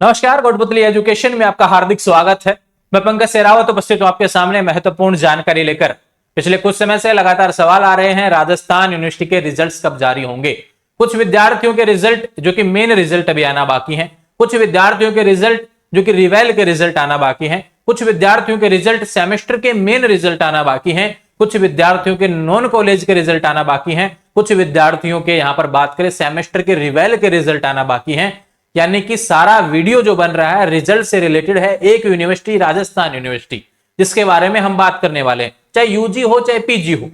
नमस्कार, कोटपुतली एजुकेशन में आपका हार्दिक स्वागत है। मैं पंकज सेरावत उपस्थित हूं आपके सामने महत्वपूर्ण जानकारी लेकर। पिछले कुछ समय से लगातार सवाल आ रहे हैं, राजस्थान यूनिवर्सिटी के रिजल्ट्स कब जारी होंगे। कुछ विद्यार्थियों के रिजल्ट जो कि मेन रिजल्ट अभी आना बाकी है, कुछ विद्यार्थियों के रिजल्ट जो कि रिवेल के रिजल्ट आना बाकी है, कुछ विद्यार्थियों के रिजल्ट सेमेस्टर के मेन रिजल्ट आना बाकी है, कुछ विद्यार्थियों के नॉन कॉलेज के रिजल्ट आना बाकी है, कुछ विद्यार्थियों के यहां पर बात करें सेमेस्टर के रिवेल के रिजल्ट आना बाकी है। यानी कि सारा वीडियो जो बन रहा है रिजल्ट से रिलेटेड है, एक यूनिवर्सिटी राजस्थान यूनिवर्सिटी, जिसके बारे में हम बात करने वाले हैं। चाहे यूजी हो चाहे पीजी हो,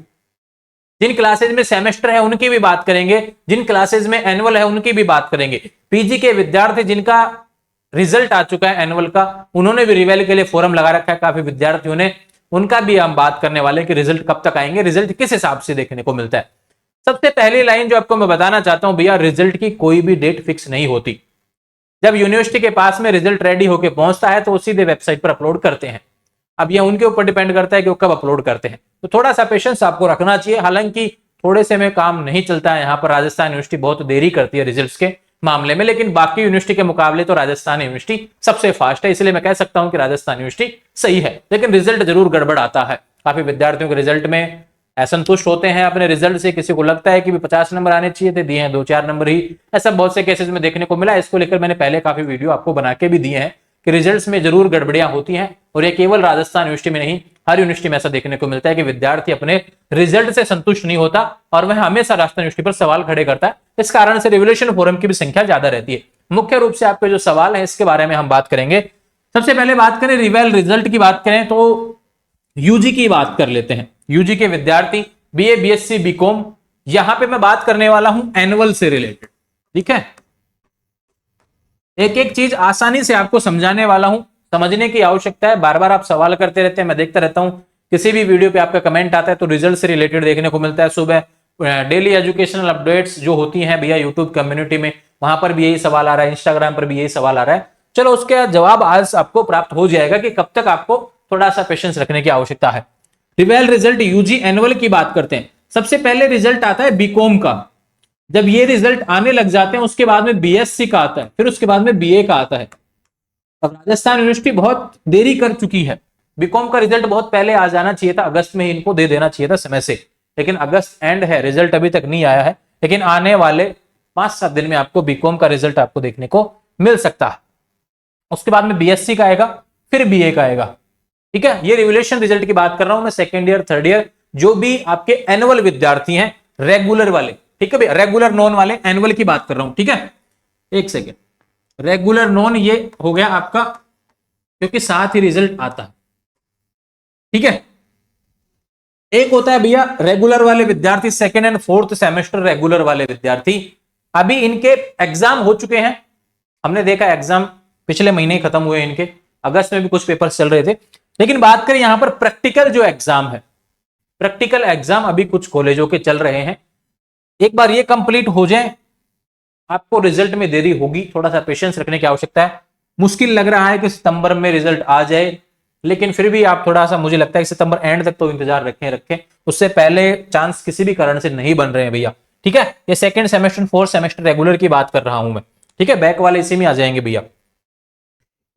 जिन क्लासेज में सेमेस्टर है उनकी भी बात करेंगे, जिन क्लासेज में एनुअल है उनकी भी बात करेंगे। पीजी के विद्यार्थी जिनका रिजल्ट आ चुका है एनुअल का, उन्होंने भी रिवेल के लिए फोरम लगा रखा है काफी विद्यार्थियों ने, उनका भी हम बात करने वाले हैं कि रिजल्ट कब तक आएंगे, रिजल्ट किस हिसाब से देखने को मिलता है। सबसे पहली लाइन जो आपको मैं बताना चाहता हूं भैया, रिजल्ट की कोई भी डेट फिक्स नहीं होती। जब यूनिवर्सिटी के पास में रिजल्ट रेडी होकर पहुंचता है तो वो सीधे वेबसाइट पर अपलोड करते हैं। अब ये उनके ऊपर डिपेंड करता है कि वो कब अपलोड करते हैं, तो थोड़ा सा पेशेंस आपको रखना चाहिए। हालांकि थोड़े से में काम नहीं चलता है, यहाँ पर राजस्थान यूनिवर्सिटी बहुत देरी करती है रिजल्ट्स के मामले में, लेकिन बाकी यूनिवर्सिटी के मुकाबले तो राजस्थान यूनिवर्सिटी सबसे फास्ट है, इसलिए मैं कह सकता हूं कि राजस्थान यूनिवर्सिटी सही है। लेकिन रिजल्ट जरूर गड़बड़ आता है, काफी विद्यार्थियों के रिजल्ट में असंतुष्ट होते हैं अपने रिजल्ट से, किसी को लगता है कि 50 नंबर आने चाहिए थे, दिए हैं 2-4 नंबर ही। ऐसा बहुत से केसेस में देखने को मिला। इसको लेकर मैंने पहले काफी वीडियो आपको बना के भी दिए हैं कि रिजल्ट्स में जरूर गड़बड़ियां होती हैं, और ये केवल राजस्थान यूनिवर्सिटी में नहीं, हर यूनिवर्सिटी में ऐसा देखने को मिलता है कि विद्यार्थी अपने रिजल्ट से संतुष्ट नहीं होता और वह हमेशा राजस्थान यूनिवर्सिटी पर सवाल खड़े करता है। इस कारण से रिवोल्यूशन फोरम की भी संख्या ज्यादा रहती है। मुख्य रूप से आपके जो सवाल है इसके बारे में हम बात करेंगे। सबसे पहले बात करें रिवेल रिजल्ट की, बात करें तो यूजी की बात कर लेते हैं। यूजी के विद्यार्थी बीए, बीएससी, बीकॉम, यहां पे मैं बात करने वाला हूं एनुअल से रिलेटेड, ठीक है। एक एक चीज आसानी से आपको समझाने वाला हूं, समझने की आवश्यकता है। बार बार आप सवाल करते रहते हैं, मैं देखता रहता हूं, किसी भी वीडियो पे आपका कमेंट आता है तो रिजल्ट से रिलेटेड देखने को मिलता है। सुबह डेली एजुकेशनल अपडेट्स जो होती हैं भैया यूट्यूब कम्युनिटी में, वहां पर भी यही सवाल आ रहा है, इंस्टाग्राम पर भी यही सवाल आ रहा है। चलो उसका जवाब आज आपको प्राप्त हो जाएगा कि कब तक आपको थोड़ा सा पेशेंस रखने की आवश्यकता है। रिवेल रिजल्ट यूजी एनुअल की बात करते हैं। सबसे पहले रिजल्ट आता है बीकॉम का। जब ये रिजल्ट आने लग जाते हैं उसके बाद में बीएससी का आता है, फिर उसके बाद में बीए का आता है। अब राजस्थान यूनिवर्सिटी बहुत देरी कर चुकी है। बीकॉम का रिजल्ट बहुत पहले आ जाना चाहिए था, अगस्त में ही इनको दे देना चाहिए था समय से, लेकिन अगस्त एंड है, रिजल्ट अभी तक नहीं आया है। लेकिन आने वाले 5-7 दिन में आपको बीकॉम का रिजल्ट आपको देखने को मिल सकता है। उसके बाद में बीएससी का आएगा, फिर बीए का आएगा, ठीक है। ये रिवोल्यूशन रिजल्ट की बात कर रहा हूं मैं, सेकेंड ईयर, थर्ड ईयर, जो भी आपके एनुअल विद्यार्थी हैं, रेगुलर वाले, ठीक है भैया, रेगुलर नॉन वाले, एनुअल की बात कर रहा हूं, ठीक है। एक सेकेंड, रेगुलर नॉन ये हो गया आपका, क्योंकि साथ ही रिजल्ट आता है, ठीक है। एक होता है भैया रेगुलर वाले विद्यार्थी, second and fourth semester regular वाले विद्यार्थी। अभी इनके एग्जाम हो चुके हैं, हमने देखा एग्जाम पिछले महीने ही खत्म हुए इनके, अगस्त में भी कुछ पेपर चल रहे थे। लेकिन बात करें यहां पर प्रैक्टिकल जो एग्जाम है, प्रैक्टिकल एग्जाम अभी कुछ कॉलेजों के चल रहे हैं। एक बार ये कंप्लीट हो जाए, आपको रिजल्ट में देरी होगी, थोड़ा सा पेशेंस रखने की आवश्यकता है। मुश्किल लग रहा है कि सितंबर में रिजल्ट आ जाए, लेकिन फिर भी आप थोड़ा सा, मुझे लगता है कि सितंबर एंड तक तो इंतजार रखें, उससे पहले चांस किसी भी कारण से नहीं बन रहे हैं भैया, ठीक है। ये second semester, fourth semester regular की बात कर रहा हूं मैं, ठीक है। बैक वाले इसी में आ जाएंगे भैया।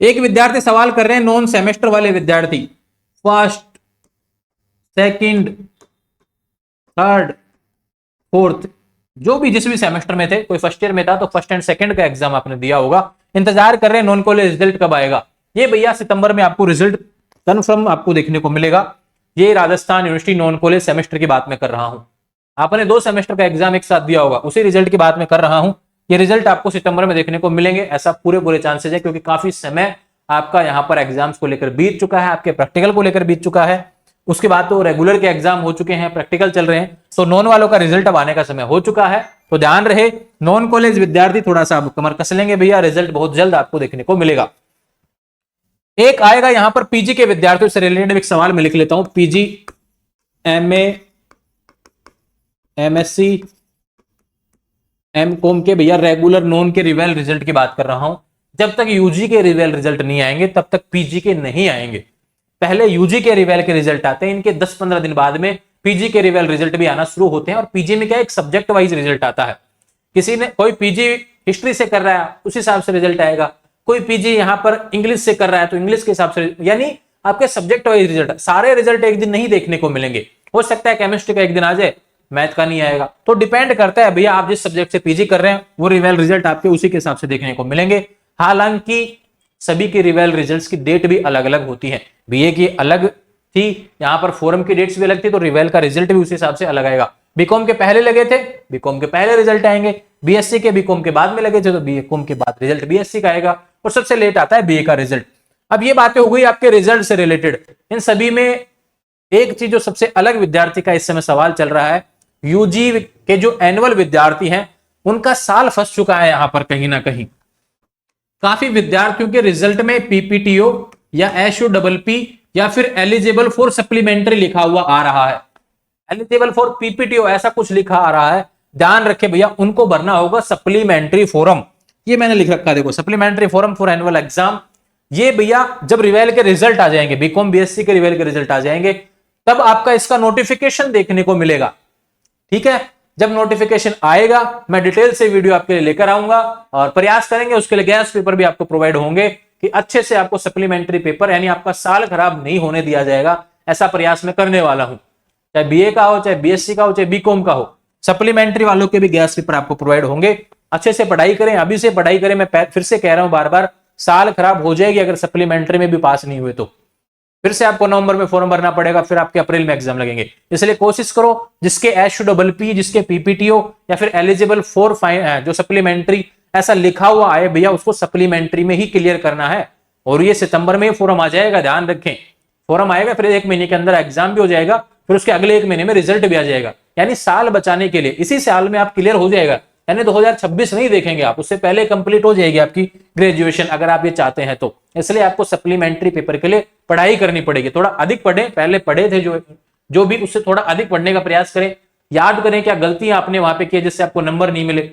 एक विद्यार्थी सवाल कर रहे हैं, नॉन सेमेस्टर वाले विद्यार्थी, फर्स्ट, सेकंड, थर्ड, फोर्थ, जो भी जिस भी सेमेस्टर में थे, कोई फर्स्ट ईयर में था तो फर्स्ट एंड सेकंड का एग्जाम आपने दिया होगा, इंतजार कर रहे हैं नॉन कॉलेज रिजल्ट कब आएगा। ये भैया सितंबर में आपको रिजल्ट कन्फर्म आपको देखने को मिलेगा। ये Rajasthan university non college semester की बात में कर रहा हूं। आपने 2 सेमेस्टर का एग्जाम एक साथ दिया होगा, उसी रिजल्ट की बात में कर रहा हूं। ये रिजल्ट आपको सितंबर में देखने को मिलेंगे, ऐसा पूरे चांसेस है, क्योंकि काफी समय आपका यहां पर एग्जाम्स को लेकर बीत चुका है, आपके प्रैक्टिकल को लेकर बीत चुका है। उसके बाद तो रेगुलर के एग्जाम हो चुके हैं, प्रैक्टिकल चल रहे हैं, तो नॉन वालों का रिजल्ट अब आने का समय हो चुका है। तो ध्यान रहे, नॉन कॉलेज विद्यार्थी थोड़ा सा कमर कस लेंगे भैया, रिजल्ट बहुत जल्द आपको देखने को मिलेगा। एक आएगा यहां पर पीजी के विद्यार्थियों से रिलेटेड एक सवाल मैं लिख लेता हूं, पीजी, एमए, एमएससी, एमकॉम के भैया रेगुलर नॉन के रिवेल रिजल्ट की बात कर रहा हूं। जब तक यूजी के रिवेल रिजल्ट नहीं आएंगे तब तक पीजी के नहीं आएंगे। पहले यूजी के रिवेल के रिजल्ट आते हैं, इनके 10-15 दिन बाद में पीजी के रिवेल रिजल्ट भी आना शुरू होते हैं। और पीजी में क्या, एक सब्जेक्ट वाइज रिजल्ट आता है। किसी ने कोई पीजी हिस्ट्री से कर रहा है, उस हिसाब से रिजल्ट आएगा। कोई पीजी यहाँ पर इंग्लिश से कर रहा है तो इंग्लिश के हिसाब से, यानी आपके सब्जेक्ट वाइज रिजल्ट, सारे रिजल्ट एक दिन नहीं देखने को मिलेंगे। हो सकता है केमिस्ट्री का एक दिन आ जाए, मैथ का नहीं आएगा, तो डिपेंड करता है भैया आप जिस सब्जेक्ट से पीजी कर रहे हैं वो रिवेल रिजल्ट आपके उसी के हिसाब से देखने को मिलेंगे। हालांकि सभी की रिवेल रिजल्ट्स की डेट भी अलग अलग होती है, बीए की अलग थी, यहाँ पर फोरम की डेट्स भी अलग थी, तो रिवेल का रिजल्ट भी उस हिसाब से अलग आएगा। बीकॉम के पहले लगे थे, बीकॉम के पहले रिजल्ट आएंगे, बीएससी के बीकॉम के बाद में लगे थे तो बीकॉम के बाद रिजल्ट बीएससी का आएगा, और सबसे लेट आता है बीए का रिजल्ट। अब ये बातें हो गई आपके रिजल्ट से रिलेटेड। इन सभी में एक चीज जो सबसे अलग विद्यार्थी का इस समय सवाल चल रहा है, यूजी के जो एनुअल विद्यार्थी हैं उनका साल फंस चुका है यहां पर कहीं ना कहीं। काफी विद्यार्थियों के रिजल्ट में पीपीटीओ या एसयूडबलपी या फिर एलिजिबल फॉर सप्लीमेंट्री लिखा हुआ आ रहा है, एलिजिबल फॉर पीपीटीओ ऐसा कुछ लिखा आ रहा है। ध्यान रखे भैया, उनको भरना होगा सप्लीमेंट्री फॉर्म, ये मैंने लिख रखा है देखो, supplementary form for annual exam. ये भैया जब रिवेल के रिजल्ट आ जाएंगे, बीकॉम बीएससी के रिवेल के रिजल्ट आ जाएंगे, तब आपका इसका नोटिफिकेशन देखने को मिलेगा। ठीक है, जब नोटिफिकेशन आएगा मैं डिटेल से वीडियो आपके लिए लेकर आऊंगा और प्रयास करेंगे उसके लिए गैस पेपर भी आपको प्रोवाइड होंगे कि अच्छे से आपको सप्लीमेंट्री पेपर, यानी आपका साल खराब नहीं होने दिया जाएगा, ऐसा प्रयास मैं करने वाला हूं। चाहे बीए का हो, चाहे बीएससी का हो, चाहे बीकॉम का हो, सप्लीमेंट्री वालों के भी गैस पेपर आपको प्रोवाइड होंगे। अच्छे से पढ़ाई करें, अभी से पढ़ाई करें। मैं फिर से कह रहा हूं बार बार, साल खराब हो जाएगी अगर सप्लीमेंट्री में भी पास नहीं हुए तो। फिर से आपको नवंबर में फॉर्म भरना पड़ेगा, फिर आपके अप्रैल में एग्जाम लगेंगे। इसलिए कोशिश करो जिसके एसयूडबलपी, जिसके पीपीटीओ या फिर एलिजिबल फॉर जो सप्लीमेंट्री ऐसा लिखा हुआ आए भैया, उसको सप्लीमेंट्री में ही क्लियर करना है। और ये सितंबर में फॉर्म आ जाएगा, ध्यान रखें। फॉर्म आएगा, फिर 1 महीने के अंदर एग्जाम भी हो जाएगा, फिर उसके अगले 1 महीने में रिजल्ट भी आ जाएगा। यानी साल बचाने के लिए इसी साल में आप क्लियर हो जाएगा, यानी 2026 नहीं देखेंगे आप, उससे पहले कंप्लीट हो जाएगी आपकी ग्रेजुएशन, अगर आप ये चाहते हैं तो। इसलिए आपको सप्लीमेंट्री पेपर के लिए पढ़ाई करनी पड़ेगी। थोड़ा अधिक पढ़ें, पहले पढ़े थे जो भी, उससे थोड़ा अधिक पढ़ने का प्रयास करें। याद करें क्या गलतियां आपने वहां पे की जिससे आपको नंबर नहीं मिले।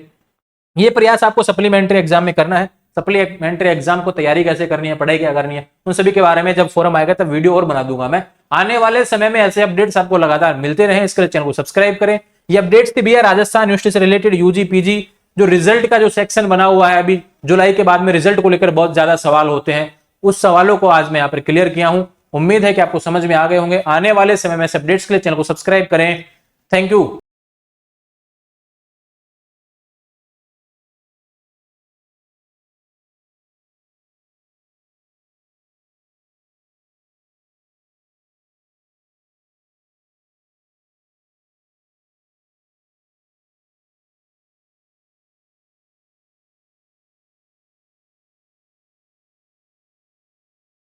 ये प्रयास आपको सप्लीमेंट्री एग्जाम में करना है। सप्लीमेंट्री एग्जाम को तैयारी कैसे करनी है, पढ़ाई क्या करनी है, उन सभी के बारे में जब फॉरम आएगा तब वीडियो और बना दूंगा मैं। आने वाले समय में ऐसे अपडेट्स आपको लगातार मिलते रहे, इसके लिए चैनल को सब्सक्राइब करें। ये अपडेट्स थी भैया राजस्थान यूनिवर्सिटी से रिलेटेड यूजी पीजी जो रिजल्ट का जो सेक्शन बना हुआ है। अभी जुलाई के बाद में रिजल्ट को लेकर बहुत ज्यादा सवाल होते हैं, उस सवालों को आज मैं यहाँ पर क्लियर किया हूं। उम्मीद है कि आपको समझ में आ गए होंगे। आने वाले समय में अपडेट्स के लिए चैनल को सब्सक्राइब करें। Thank you.